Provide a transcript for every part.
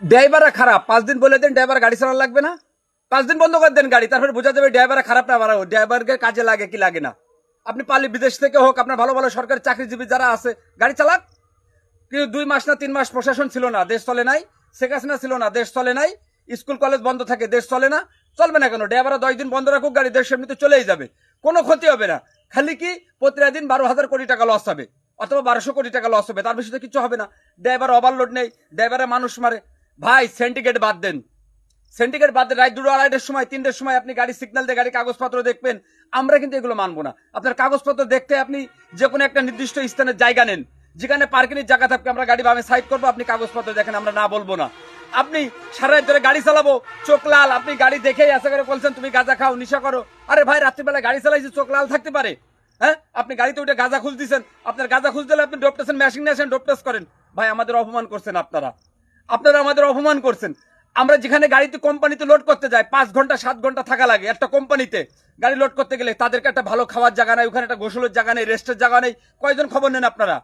ড্রাইভাররা খারাপ, 5 দিন বলে দেন ড্রাইভার গাড়ি চালানো লাগবে না, 5 দিন বন্ধ করে দেন গাড়ি, তারপরে বোঝা যাবে ড্রাইভার খারাপ না ভালো, ড্রাইভারকে কাজে লাগে কি লাগে না। আপনি পারলে বিদেশ থেকে হোক, আপনার ভালো ভালো সরকারি চাকরিজীবী যারা আছে গাড়ি চালাক। কিন্তু 2 মাস না 3 মাস প্রশাসন ছিল না, দেশ চলে নাই। শেখ হাসিনা ছিল না, দেশ চলে নাই। স্কুল কলেজ বন্ধ থাকে, দেশ চলে না। চলবে না কেন? ড্রাইভাররা 10 দিন বন্ধ রাখুক গাড়ি, দেশ এমনিতে চলেই যাবে, কোনো ক্ষতি হবে না। খালি কি প্রতিটা দিন 12,000 কোটি টাকা লস হবে, অথবা 1200 কোটি টাকা লস হবে, তার বেশি তো কিছু হবে না। ড্রাইভার ওভারলোড নেই, ড্রাইভারে মানুষ মারে। ভাই সিন্ডিকেট বাদ দেন, সিন্ডিকেট বাদ দেন। রাত 2টো 2:30-এর সময় 3টের সময় আপনি গাড়ি সিগন্যাল দিয়ে গাড়ি কাগজপত্র দেখবেন, আমরা কিন্তু এগুলো মানবো না। আপনার কাগজপত্র দেখতে আপনি যে কোনো একটা নির্দিষ্ট স্থানের জায়গা নেন, যেখানে পার্কিংয়ের জায়গা থাকবে, আমরা গাড়ি ভাবে সাইড করবো, আপনি কাগজপত্র দেখেন, আমরা না বলবো না। আপনি সারা রাত ধরে গাড়ি চালাবো, চোখ লাল, আপনি গাড়ি দেখেই আশা করে বলছেন তুমি গাঁজা খাও, নেশা করো। আরে ভাই রাত্রিবেলা গাড়ি চালাইছি, চোখ লাল থাকতে পারে? হ্যাঁ, আপনি গাড়িতে উঠে গাঁজা খুঁজ দিচ্ছেন, আপনার গাঁজা খুঁজ দিলে আপনি ডোপ টেস্টের মেশিন নিয়ে আসেন, ডোপ টেস্ট করেন। ভাই আমাদের অপমান করছেন আপনারা, আপনারা আমাদের অপমান করছেন। আমরা যেখানে গাড়িতে কোম্পানিতে লোড করতে যাই, 5 ঘন্টা 7 ঘন্টা থাকা লাগে একটা কোম্পানিতে। গাড়ি লোড করতে গেলে তাদেরকে একটা ভালো খাওয়ার জায়গা নেই, ওখানে একটা গোসলের জায়গা নেই, রেস্টের জায়গা নেই। কয়জন খবর নেন আপনারা?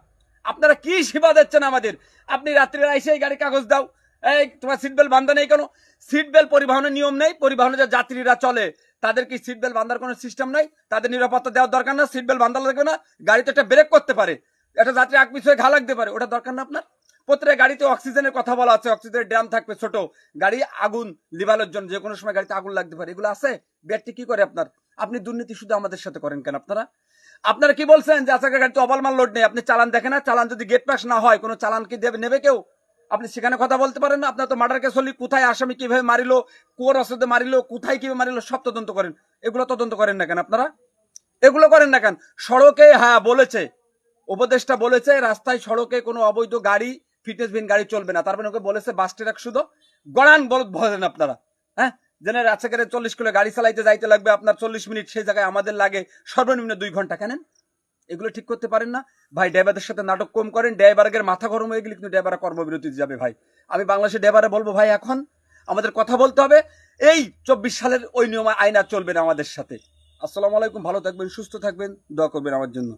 আপনারা কি সেবা দিচ্ছেন আমাদের? আপনি রাত্রে এসে গাড়ি কাগজ দাও, এই তোমার সিট বেল্ট বান্ধা নেই কেন? সিট বেল্ট পরিবহনের নিয়ম নেই, পরিবহনে যে যাত্রীরা চলে তাদের কি সিট বেল্ট বাঁধার কোনো সিস্টেম নাই? তাদের নিরাপত্তা দেওয়ার দরকার না? সিট বেল্ট বাঁধা লাগবে না? গাড়িতে একটা ব্রেক করতে পারে, একটা যাত্রী আগ পিছনে ঘা লাগতে পারে, ওটা দরকার না আপনার? প্রত্যেক গাড়িতে অক্সিজেনের কথা বলা আছে, অক্সিজেনের ড্রাম থাকবে ছোট, গাড়ি আগুন লিভানোর জন্য, যে কোনো সময় গাড়িতে আগুন লাগতে পারে, এগুলো আছে। ব্যাটটি কি করে আপনার? আপনি দুর্নীতি শুধু আমাদের সাথে করেন কেন আপনারা? আপনারা কি বলছেন যে আজকে গাড়িতে অবালমাল লোড নেই, আপনি চালান দেখেন না? চালান যদি গেট পাস না হয়, কোনো চালান কি দেবে নেবে কেউ? আপনি সেখানে কথা বলতে পারেন না? আপনার তো মার্ডার কেস হলি, কোথায় আসামি কিভাবে মারিলো, কোর অস্ত্রে মারিলো, কোথায় কিভাবে মারিলো, সব তদন্ত করেন। এগুলো তদন্ত করেন না কেন আপনারা? এগুলো করেন না কেন? সড়কে হ্যাঁ বলেছে, উপদেষ্টা বলেছে রাস্তায় সড়কে কোনো অবৈধ গাড়ি, ফিটনেসবিহীন গাড়ি চলবে না। তারপরে ওকে বলেছে বাস ট্রাক শুধু গড়ান বলেন আপনারা। হ্যাঁ, যেন রাস্তাঘাটে 40 কিলো গাড়ি চালাইতে যাইতে লাগবে আপনার 40 মিনিট, সেই জায়গায় আমাদের লাগে সর্বনিম্ন 2 ঘন্টা। কেন এগুলো ঠিক করতে পারেন না? ভাই ড্রাইভারদের সাথে নাটক কম করেন, ড্রাইভারের মাথা গরম হয়ে গেলে কিন্তু ড্রাইভার কর্মবিরতিতে যাবে। ভাই আমি বাংলাদেশের ড্রাইভারে বলবো, ভাই এখন আমাদের কথা বলতে হবে। এই 24 সালের ওই নিয়ম আইন আর চলবে না আমাদের সাথে। আসসালামু আলাইকুম, ভালো থাকবেন, সুস্থ থাকবেন, দোয়া করবেন আমার জন্য।